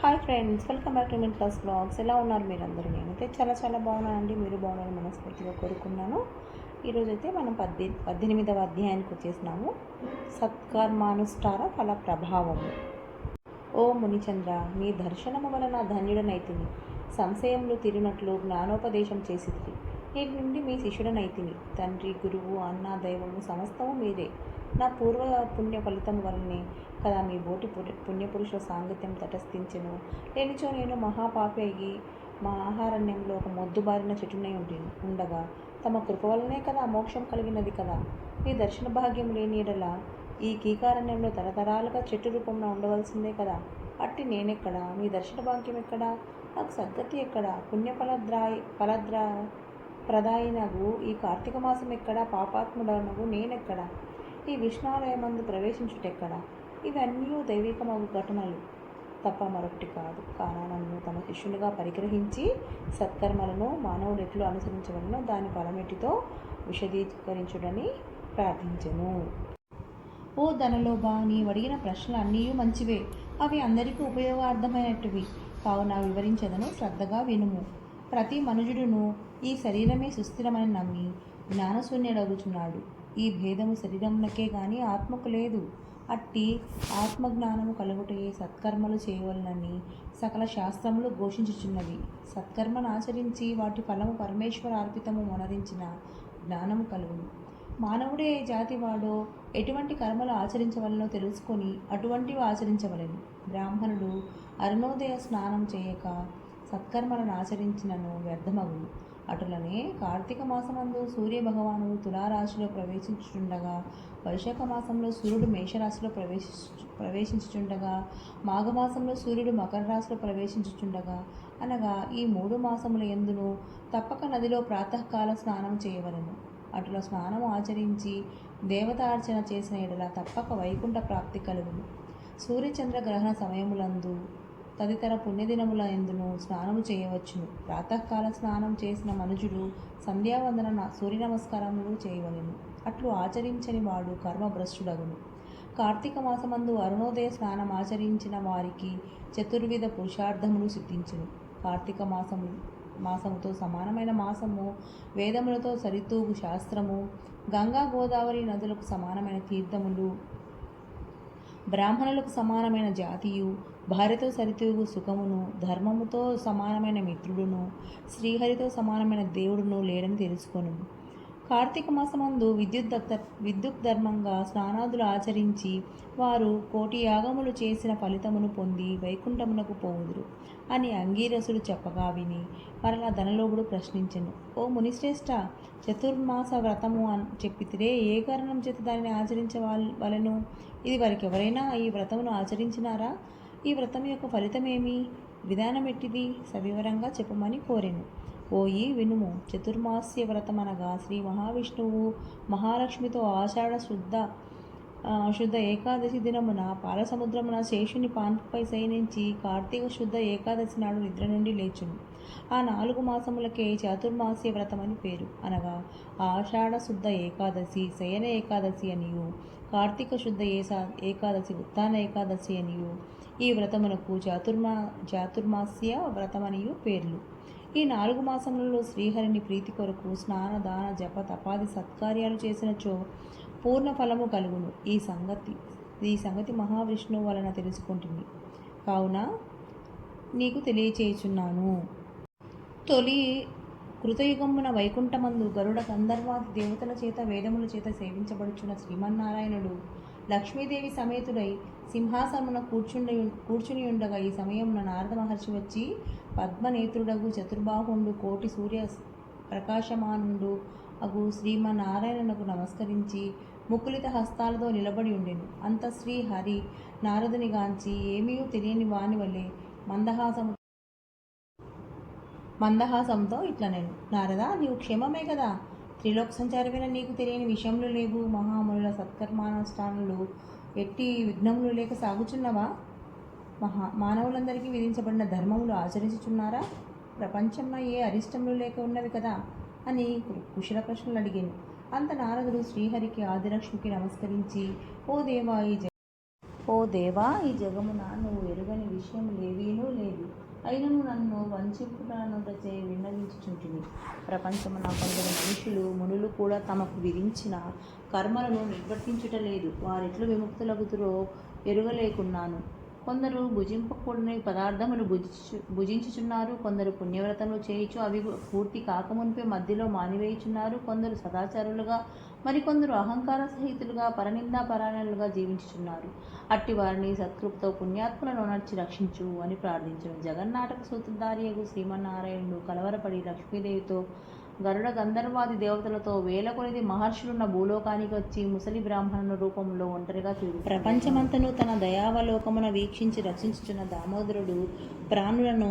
Hi friends, welcome back to min plus blogs. ఎలా ఉన్నారు మీరందరూ? నేనైతే చాలా బాగున్నానండి. మీరు బాగున్నారని మనస్ఫూర్తిగా కోరుకున్నాను. ఈరోజైతే మనం 18వ అధ్యాయానికి వచ్చేసినాము. సత్కర్మానుష్ఠాన ఫల ప్రభావము. ఓ మునిచంద్ర, నీ దర్శనము వలన ధన్యుడనైతిని. సంశయములు తీరినట్లు జ్ఞానోపదేశం చేసితివి. నేటి నుండి మీ శిష్యుడనైతిని. తండ్రి, గురువు, అన్న, దైవము సమస్తము మీరే. నా పూర్వ పుణ్య ఫలితం వలనే కదా మీ బోటి పుణ్యపురుషుల సాంగత్యం తటస్థించెను. లేనిచో నేను మహాపాపి అయ్యి మా ఆహారణ్యంలో ఒక మొద్దుబారిన చెట్టునై ఉండగా తమ కృప వలనే కదా మోక్షం కలిగినది కదా. మీ దర్శన భాగ్యం లేని ఎడల ఈ కీకారణ్యంలో తరతరాలుగా చెట్టు రూపంలో ఉండవలసిందే కదా. అట్టి నేనెక్కడా? మీ దర్శన భాగ్యం ఎక్కడా? నాకు సద్గతి ఎక్కడా? ప్రదాయినగు ఈ కార్తీక మాసం ఎక్కడా? పాపాత్ముడనగు నేనెక్కడా? ఈ విష్ణాలయమందు ప్రవేశించుటెక్కడా? ఇవన్నీ దైవికమగు ఘటనలు తప్ప మరొకటి కాదు. కానా నన్ను తమ శిష్యునిగా పరిగ్రహించి సత్కర్మలను మానవుడు ఎట్లు అనుసరించవలనో దాని ఫలమెట్టితో విశదీకరించుడని ప్రార్థించెను. ఓ ధనలోభా, నీవడిగిన ప్రశ్నలు అన్నీ మంచివే. అవి అందరికీ ఉపయోగార్థమైనటివి. కావున వివరించదను, శ్రద్ధగా వినుము. ప్రతి మనుజుడును ఈ శరీరమే సుస్థిరమని నమ్మి జ్ఞానశూన్యుడగుచున్నాడు. ఈ భేదము శరీరమునకే గాని ఆత్మకు లేదు. అట్టి ఆత్మజ్ఞానము కలుగుటయే సత్కర్మలు చేయవలనని సకల శాస్త్రములు ఘోషించుచున్నవి. సత్కర్మను ఆచరించి వాటి ఫలము పరమేశ్వర అర్పితము మొనరించిన జ్ఞానము కలుగును. మానవుడే జాతి వాడో ఎటువంటి కర్మలు ఆచరించవలనో తెలుసుకొని అటువంటివి ఆచరించవలెను. బ్రాహ్మణుడు అరుణోదయ స్నానం చేయక సత్కర్మలను ఆచరించినను వ్యర్థమగును. అటులనే కార్తీక మాసమందు సూర్యభగవానుడు తులారాశిలో ప్రవేశించుచుండగా, వైశాఖ మాసంలో సూర్యుడు మేషరాశిలో ప్రవేశించుచుండగా, మాఘమాసంలో సూర్యుడు మకర రాశిలో ప్రవేశించుచుండగా, అనగా ఈ 3 మాసముల యందును తప్పక నదిలో ప్రాతకాల స్నానం చేయవలెను. అటుల స్నానము ఆచరించి దేవతార్చన చేసిన ఎడల తప్పక వైకుంఠ ప్రాప్తి కలుగును. సూర్యచంద్ర గ్రహణ సమయములందు తదితర పుణ్యదినముల ఎందును స్నానము చేయవచ్చును. ప్రాతకాల స్నానం చేసిన మనుజుడు సంధ్యావందన సూర్య నమస్కారములు చేయవలెను. అట్లు ఆచరించని వాడు కర్మభ్రష్టుడగును. కార్తీక మాసమందు అరుణోదయ స్నానం ఆచరించిన వారికి చతుర్విధ పురుషార్థములు సిద్ధించును. కార్తీక మాసముతో సమానమైన మాసము, వేదములతో సరితూగు శాస్త్రము, గంగా గోదావరి నదులకు సమానమైన తీర్థములు, బ్రాహ్మణులకు సమానమైన జాతియు, భార్యతో సరితూగు సుఖమును, ధర్మముతో సమానమైన మిత్రుడును, శ్రీహరితో సమానమైన దేవుడును లేడని తెలుసుకొను. కార్తీక మాసమందు విద్యుత్ ధర్మంగా స్నానాదులు ఆచరించి వారు 1,000,000 యాగములు చేసిన ఫలితమును పొంది వైకుంఠమునకు పోవుదురు అని అంగీరసుడు చెప్పగా విని మరలా ధనలోభుడు ప్రశ్నించెను. ఓ మునిశ్రేష్ఠ, చతుర్మాస వ్రతము చెప్పితిరే, ఏ కారణం చేత దానిని ఆచరించవలెను? ఇది వరకెవరైనా ఈ వ్రతమును ఆచరించినారా? ఈ వ్రతం యొక్క ఫలితమేమి? విధానమెట్టిది? సవివరంగా చెప్పమని కోరెను. ఓయి వినుము. చతుర్మాస్య వ్రతమనగా శ్రీ మహావిష్ణువు మహాలక్ష్మితో ఆషాఢ శుద్ధ ఏకాదశి దినమున పాలసముద్రమున శేషుని పాన్పుపై శయనించి కార్తీక శుద్ధ ఏకాదశి నాడు నిద్ర నుండి లేచును. ఆ 4 మాసములకే చాతుర్మాస్య వ్రతమని పేరు. అనగా ఆషాఢ శుద్ధ ఏకాదశి శయన ఏకాదశి అనియు, కార్తీక శుద్ధ ఏకాదశి ఉత్థాన ఏకాదశి అనియు ఈ వ్రతమునకు చాతుర్మాస్య వ్రతమనియు పేర్లు. ఈ 4 మాసములలో శ్రీహరిని ప్రీతి కొరకు స్నాన, దాన, జప, తపాది సత్కార్యాలు చేసినచో పూర్ణ ఫలము కలుగును. ఈ సంగతి మహావిష్ణువు వలన తెలుసుకుంటుంది. కావున నీకు తెలియచేయుచున్నాను. తొలి కృతయుగమున వైకుంఠమందు గరుడ గంధర్వాది దేవతల చేత వేదముల చేత సేవించబడుచున్న శ్రీమన్నారాయణుడు లక్ష్మీదేవి సమేతుడై సింహాసనమున కూర్చుని ఉండగా ఈ సమయమున నారద మహర్షి వచ్చి పద్మనేత్రుడగు చతుర్బాహుండు కోటి సూర్య ప్రకాశమానుండు అగు శ్రీమన్నారాయణునకు నమస్కరించి ముకులిత హస్తాలతో నిలబడి ఉండెను. అంత శ్రీ హరి నారదునిగాంచి ఏమీ తెలియని వాని వలె మందహాసంతో ఇట్లనెను. నారద, నీవు క్షేమమే కదా? త్రిలోక సంచారమైన నీకు తెలియని విషయములు లేవు. మహామునుల సత్కర్మానుష్ఠానాలు ఎట్టి విఘ్నములు లేక సాగుచున్నవా? మానవులందరికీ విధించబడిన ధర్మములు ఆచరించుచున్నారా? ప్రపంచంలో ఏ అరిష్టములు లేక ఉన్నవి కదా అని కుశల ప్రశ్నలు అడిగాను. అంత నారదుడు శ్రీహరికి ఆదిలక్ష్మికి నమస్కరించి, ఓ దేవా, ఈ జగమున నువ్వు ఎరుగని విషయములేవీనూ లేదు. అయినను నన్ను వంచింపుటనుటచే విన్నవించుచుంటిని. ప్రపంచమున కొందరు మనుషులు మునులు కూడా తమకు విధించిన కర్మలను నిర్వర్తించుటలేదు. వారెట్లు విముక్తులగుదురో ఎరుగలేకున్నాను. కొందరు భుజింపకూడని పదార్థములు భుజించుచున్నారు. కొందరు పుణ్యవ్రతములు చేయుచు అవి పూర్తి కాకమునిపే మధ్యలో మానివేయుచున్నారు. కొందరు సదాచారులుగా, మరికొందరు అహంకార సహితులుగా, పరనిందా పరాయణులుగా జీవించుచున్నారు. అట్టి వారిని సత్కృపతో పుణ్యాత్ములను నర్చి రక్షించు అని ప్రార్థించును. జగన్నాటక సూత్రధారియగు శ్రీమన్నారాయణుడు కలవరపడి లక్ష్మీదేవితో, గరుడ గంధర్వాది దేవతలతో వేల కొలది మహర్షులున్న భూలోకానికి వచ్చి ముసలి బ్రాహ్మణుల రూపంలో ఒంటరిగా తిరుగు ప్రపంచమంతను తన దయావలోకమున వీక్షించి రక్షించుచున్న దామోదరుడు ప్రాణులను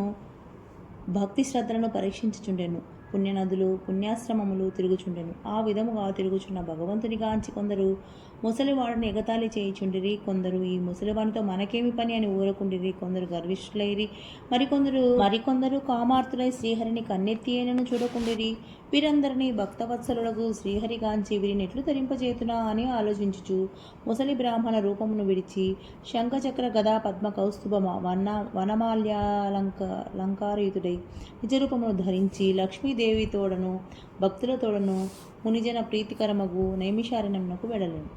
భక్తి శ్రద్ధలను పరీక్షించుచుండెను. పుణ్యనదులు పుణ్యాశ్రమములు తిరుగుచుండెను. ఆ విధముగా తిరుగుచున్న భగవంతునిగాంచి కొందరు ముసలివాడిని ఎగతాళి చేయుచుండిరి. కొందరు ఈ ముసలివానితో మనకేమి పని అని ఊరకుండిరి. కొందరు గర్విష్ఠులైరి. మరికొందరు కామార్తులై శ్రీహరిని కన్నెత్తి అయినను చూడకుండిరి. వీరందరినీ భక్తవత్సలులకు శ్రీహరిగాంచి వీరిని ఎట్లు తరింపజేతునా అని ఆలోచించుచు ముసలి బ్రాహ్మణ రూపమును విడిచి శంఖచక్ర గదా పద్మ కౌస్తుభ వనమాల్యాలంకారయుతుడై నిజరూపమును ధరించి లక్ష్మీదేవితోడను భక్తులతోడను మునిజన ప్రీతికరమగు నైమిషారణ్యమునకు వెడలెను.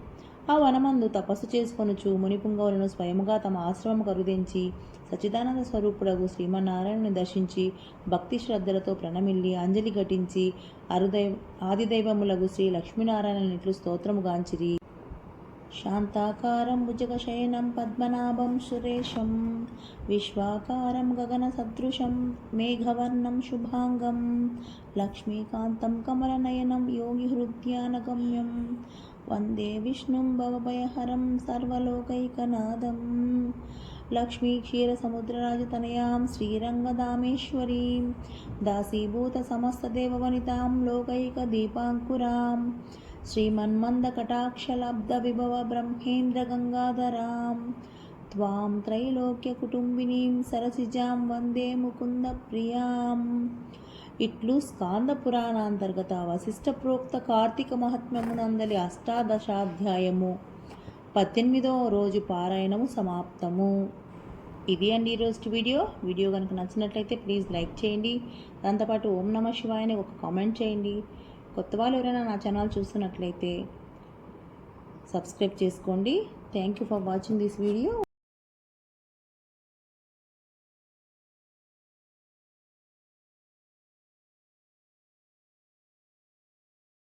ఆ వనమందు తపస్సు చేసుకొనుచు మునిపుంగవులను స్వయముగా తమ ఆశ్రమము కరుదించి సచ్చిదానంద స్వరూపుడగు శ్రీమన్నారాయణుని దర్శించి భక్తి శ్రద్ధలతో ప్రణమిల్లి అంజలి ఘటించి ఆదిదైవములగు శ్రీ లక్ష్మీనారాయణునిట్లు స్తోత్రముగాంచిరి. శాంతాకారం భుజగశయనం పద్మనాభం సురేశం విశ్వాకారం గగన సదృశం మేఘవర్ణం శుభాంగం లక్ష్మీకాంతం కమలనయనం యోగి హృద్యానగమ్యం వందే విష్ణుం భవభయహరం సర్వలోకైకనాథం లక్ష్మీ క్షీరసముద్రరాజతనయాం శ్రీరంగదామేశ్వరీం దాసీభూత సమస్తదేవవనితాం లోకైకదీపాంకురాం శ్రీమన్మందకటాక్షలబ్ధవిభవ బ్రహ్మేంద్రగంగాధరాం త్వాం త్రైలోక్యకుటుంబినీం సరసిజాం వందే ముకుందప్రియాం. ఇట్లు స్కాంద పురాణాంతర్గత వశిష్ఠ ప్రోక్త కార్తీక మహాత్మ్యమునందలి 18వ అధ్యాయము 18వ రోజు పారాయణము సమాప్తము. ఇది అండి ఈరోజు వీడియో కనుక నచ్చినట్లయితే ప్లీజ్ లైక్ చేయండి. దాంతోపాటు ఓం నమః శివాయ అని ఒక కామెంట్ చేయండి. కొత్త వాళ్ళు ఎవరైనా నా ఛానల్ చూస్తున్నట్లయితే సబ్స్క్రైబ్ చేసుకోండి. Thank you for watching this video.